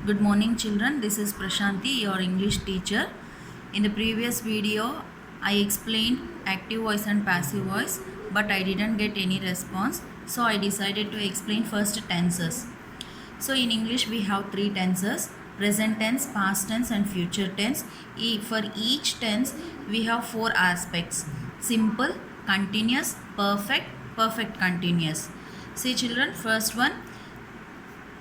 Good morning children, this is Prashanti, your English teacher. In the previous video, I explained active voice and passive voice, but I didn't get any response. So I decided to explain first tenses. So in English, we have three tenses: present tense, past tense and future tense. For each tense, we have four aspects: simple, continuous, perfect, perfect continuous. See children, first one,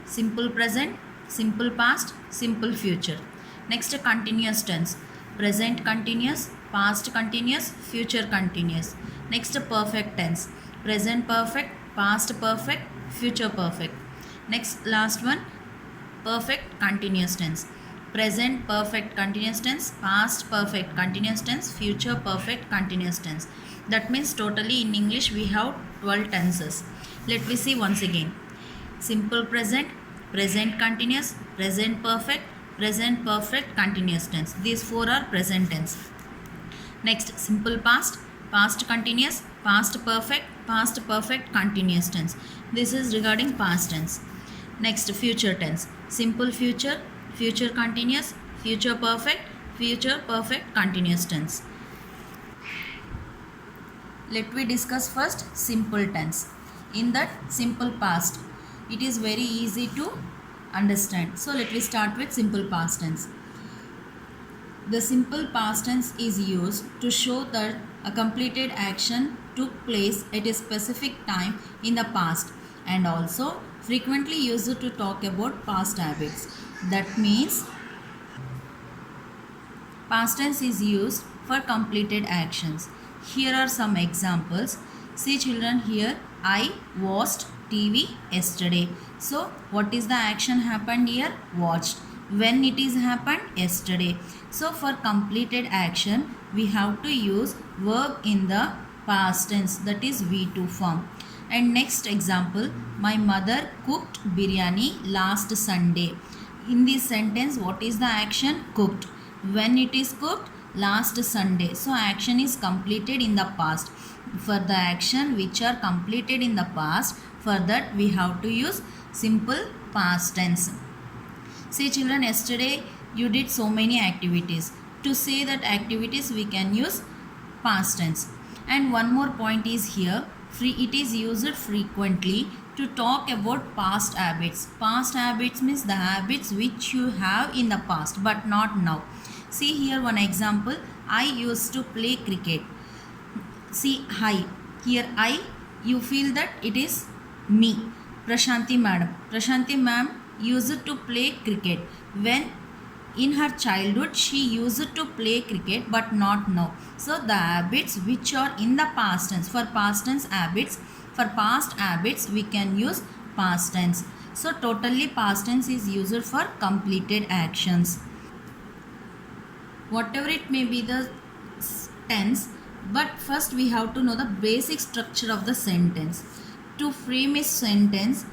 simple present, simple past, simple future. Next, continuous tense: present continuous, past continuous, future continuous. Next, perfect tense: present perfect, past perfect, future perfect. Next, last one, perfect continuous tense: present perfect continuous tense, past perfect continuous tense, future perfect continuous tense. That means totally in English we have 12 tenses. Let me see once again: simple present, present continuous, present perfect continuous tense. These four are present tense. Next, simple past, past continuous, past perfect continuous tense. This is regarding past tense. Next, future tense: simple future, future continuous, future perfect continuous tense. Let me discuss first simple tense. In that simple past, it is very easy to understand. So let me start with simple past tense. The simple past tense is used to show that a completed action took place at a specific time in the past, and also frequently used to talk about past habits. That means past tense is used for completed actions. Here are some examples. See children, here I watched TV yesterday. So what is the action happened here? Watched. When it is happened? Yesterday. So for completed action we have to use verb in the past tense, that is V2 form. And next example, my mother cooked biryani last Sunday. In this sentence, what is the action? Cooked. When it is cooked? Last Sunday. So action is completed in the past. For the action which are completed in the past, for that we have to use simple past tense. See children, yesterday you did so many activities. To say that activities we can use past tense. And one more point is here, it is used frequently to talk about past habits. Past habits means the habits which you have in the past but not now. See here one example, I used to play cricket. See I, here I, you feel that it is me, Prashanti madam. Prashanti ma'am used to play cricket. When in her childhood she used to play cricket but not now. So the habits which are in the past tense, for past tense habits, for past habits we can use past tense. So totally past tense is used for completed actions. Whatever it may be the tense, but first we have to know the basic structure of the sentence. To frame a sentence,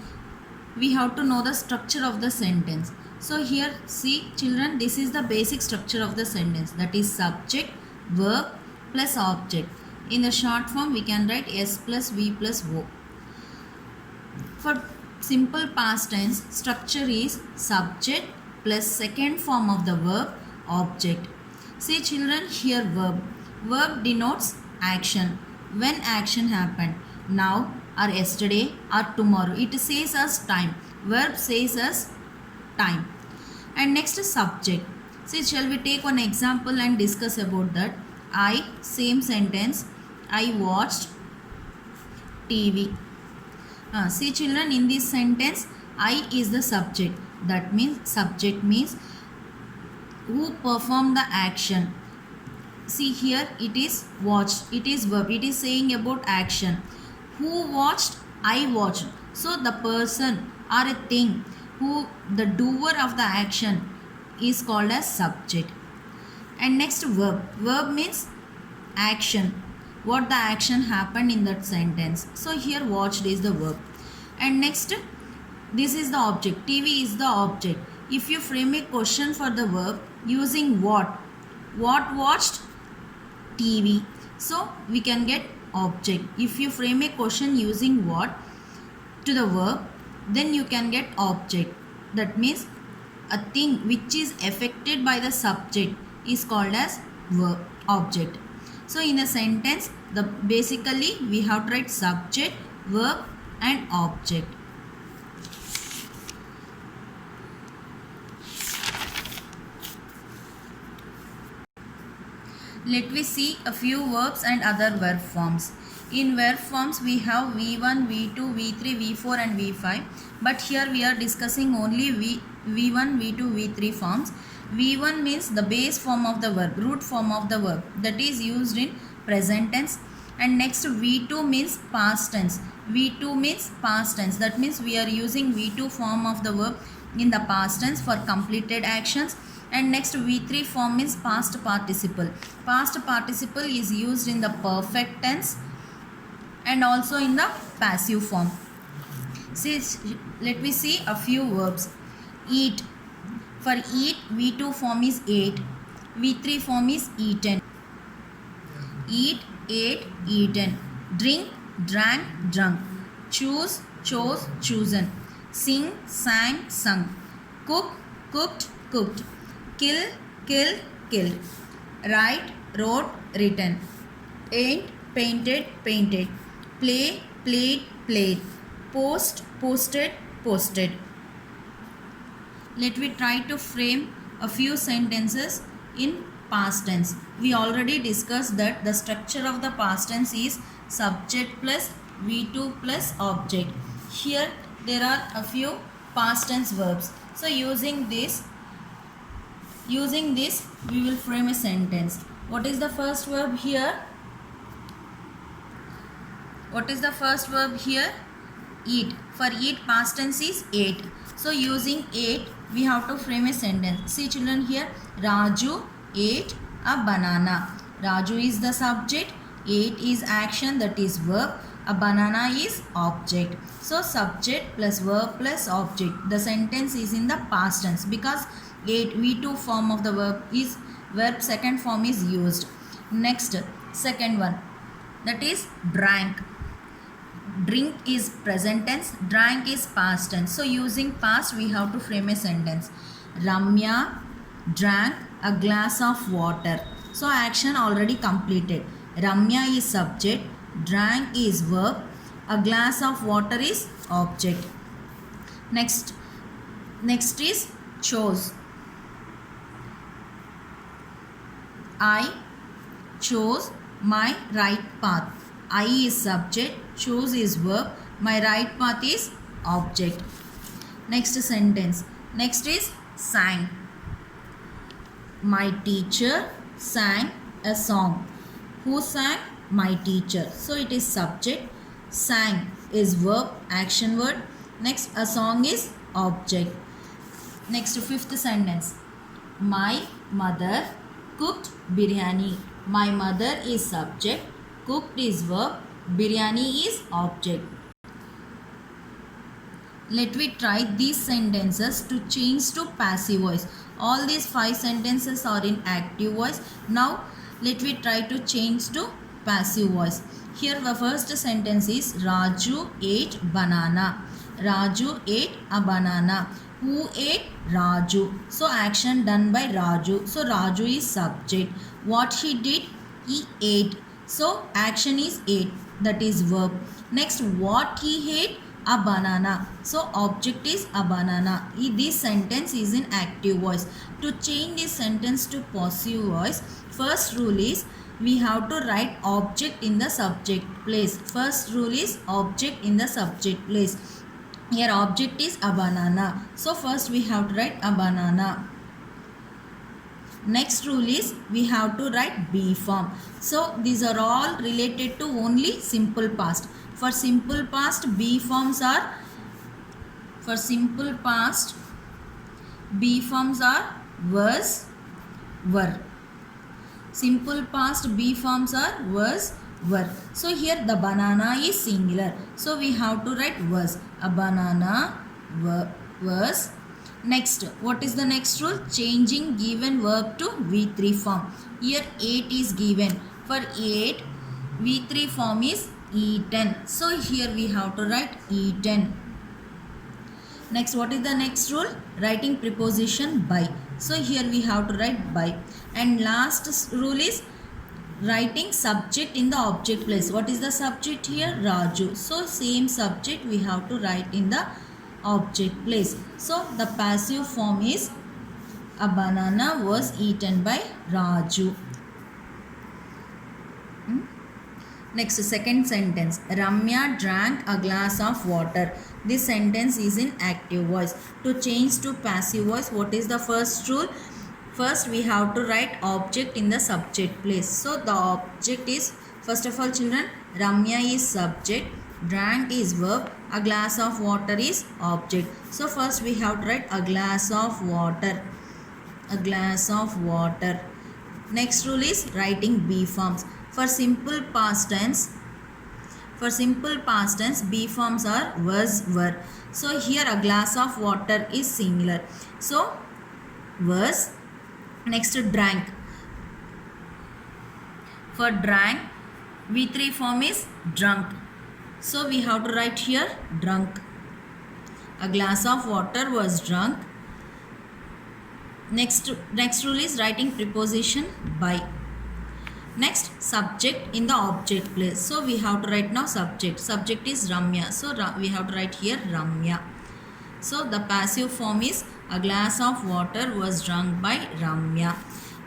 we have to know the structure of the sentence. So here see children, this is the basic structure of the sentence, that is subject, verb plus object. In the short form we can write S plus V plus O. For simple past tense, structure is subject plus second form of the verb, object. See children, here verb. Verb denotes action. When action happened, now or yesterday or tomorrow. It says us time. Verb says us time. And next is subject. See, shall we take one example and discuss about that? I, same sentence, I watched TV. See children, in this sentence I is the subject. That means subject means who performed the action. See here, it is watched, it is verb, it is saying about action. Who watched? I watched. So the person or a thing, who the doer of the action, is called as subject. And next verb. Verb means action, what the action happened in that sentence. So here watched is the verb. And next, this is the object. TV is the object. If you frame a question for the verb using what watched? TV. So we can get object. If you frame a question using what to the verb, then you can get object. That means a thing which is affected by the subject is called as verb object. So in a sentence, basically we have to write subject, verb and object. Let me see a few verbs and other verb forms. In verb forms we have V1, V2, V3, V4 and V5. But here we are discussing only V1, V2, V3 forms. V1 means the base form of the verb, root form of the verb, that is used in present tense. And next V2 means past tense. V2 means past tense. That means we are using V2 form of the verb in the past tense for completed actions. And next V3 form is past participle. Past participle is used in the perfect tense and also in the passive form. See, let me see a few verbs. Eat. For eat, V2 form is ate. V3 form is eaten. Eat, ate, eaten. Drink, drank, drunk. Choose, chose, chosen. Sing, sang, sung. Cook, cooked, cooked. Kill, killed, killed. Write, wrote, written. Paint, painted, painted. Play, played, played. Post, posted, posted. Let me try to frame a few sentences in past tense. We already discussed that the structure of the past tense is subject plus V2 plus object. Here there are a few past tense verbs. So using this we will frame a sentence. What is the first verb here? What is the first verb here? Eat. For eat, past tense is ate. So using ate, we have to frame a sentence. See children, here Raju ate a banana. Raju is the subject, ate is action, that is verb, a banana is object. So subject plus verb plus object. The sentence is in the past tense because ate, V2 form of the verb is verb, second form is used. Next, second one, that is drank. Drink is present tense, drank is past tense. So using past, we have to frame a sentence. Ramya drank a glass of water. So action already completed. Ramya is subject, drank is verb, a glass of water is object. Next is chose. I chose my right path. I is subject, choose is verb, my right path is object. Next sentence. Next is sang. My teacher sang a song. Who sang? My teacher. So it is subject. Sang is verb, action word. Next, a song is object. Next, fifth sentence. My mother cooked biryani. My mother is subject, cooked is verb, biryani is object. Let me try these sentences to change to passive voice. All these 5 sentences are in active voice. Now let me try to change to passive voice. Here the first sentence is Raju ate banana. Raju ate a banana. Who ate? Raju. So action done by Raju. So Raju is subject. What he did? He ate. So action is ate. That is verb. Next, what he ate? A banana. So object is a banana. This sentence is in active voice. To change this sentence to passive voice, first rule is we have to write object in the subject place. First rule is object in the subject place. Here object is a banana. So first we have to write a banana. Next rule is we have to write be form. So these are all related to only simple past. For simple past, be forms are was, were. Simple past be forms are was, were. So here the banana is singular. So we have to write was. A banana was. Next, what is the next rule? Changing given verb to V3 form. Here ate is given. For ate, V3 form is eaten. So here we have to write eaten. Next, what is the next rule? Writing preposition by. So here we have to write by. And last rule is writing subject in the object place. What is the subject here? Raju. So same subject we have to write in the object place. So the passive form is a banana was eaten by Raju. Next, second sentence. Ramya drank a glass of water. This sentence is in active voice. To change to passive voice, what is the first rule? First, we have to write object in the subject place. So, the object is, first of all children, Ramya is subject, drank is verb, a glass of water is object. So, first we have to write a glass of water. A glass of water. Next rule is writing B forms. For simple past tense, B forms are was, were. So here a glass of water is singular. So was. Next, drank. For drank, V3 form is drunk. So we have to write here drunk. A glass of water was drunk. Next rule is writing preposition by. Next, subject in the object place. So we have to write now subject. Subject is Ramya. So we have to write here Ramya. So the passive form is a glass of water was drunk by Ramya.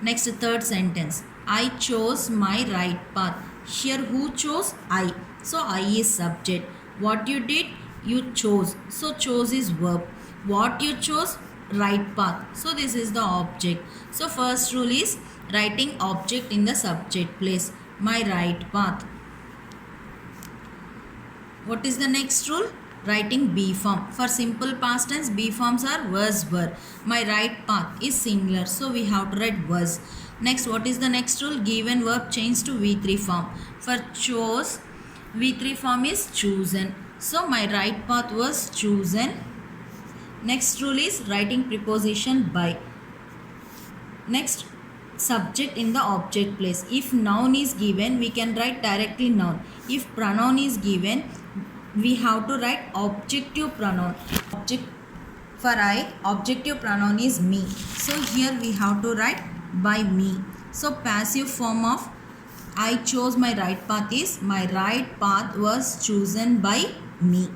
Next, third sentence. I chose my right path. Here who chose? I. So I is subject. What you did? You chose. So chose is verb. What you chose? Right path. So this is the object. So first rule is writing object in the subject place. My right path. What is the next rule? Writing B form. For simple past tense, B forms are was, were. My right path is singular. So we have to write was. Next, what is the next rule? Given verb change to V3 form. For chose, V3 form is chosen. So my right path was chosen. Next rule is writing preposition by. Next, subject in the object place. If noun is given, we can write directly noun. If pronoun is given, we have to write objective pronoun. For I, objective pronoun is me. So here we have to write by me. So passive form of I chose my right path is my right path was chosen by me.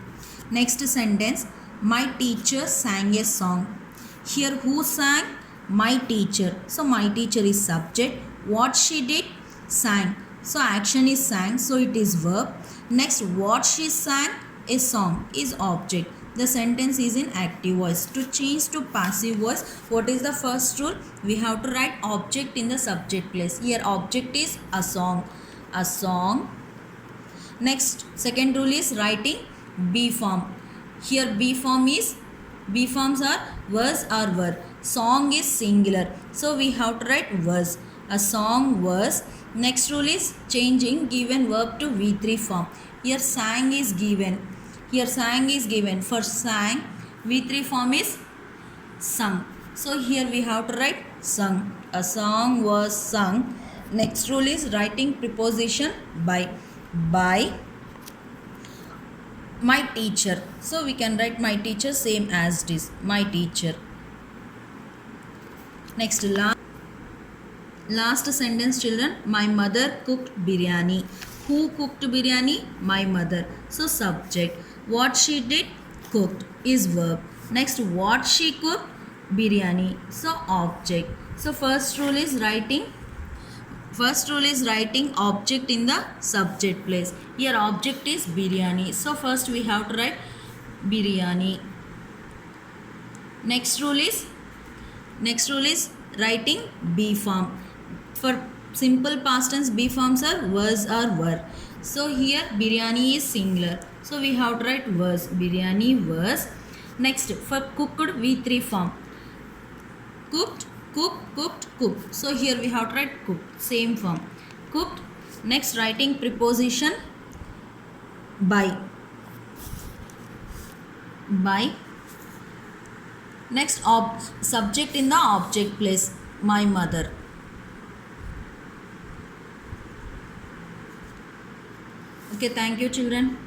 Next sentence. My teacher sang a song. Here who sang? My teacher. So my teacher is subject. What she did? Sang. So action is sang. So it is verb. Next, what she sang? A song is object. The sentence is in active voice. To change to passive voice, what is the first rule? We have to write object in the subject place. Here object is a song. A song. Next, second rule is writing B form. Here B forms are was or were. Song is singular. So we have to write was. A song was. Next rule is changing given verb to V3 form. Here sang is given. Here sang is given. For sang, V3 form is sung. So here we have to write sung. A song was sung. Next rule is writing preposition by. By my teacher. So we can write my teacher same as this. My teacher. Next, last sentence children. My mother cooked biryani. Who cooked biryani? My mother. So subject. What she did? Cooked is verb. Next, what she cooked? Biryani. So object. So first rule is writing object in the subject place. Here object is biryani. So first we have to write biryani. Next rule is writing B form. For simple past tense, B forms are was or were. So here biryani is singular. So we have to write was. Biryani was. Next, for cooked, V3 form. Cooked, cooked. So here we have to write cooked. Same form. Cooked. Next, writing preposition by. By. Next, subject in the object place. My mother. Okay, thank you children.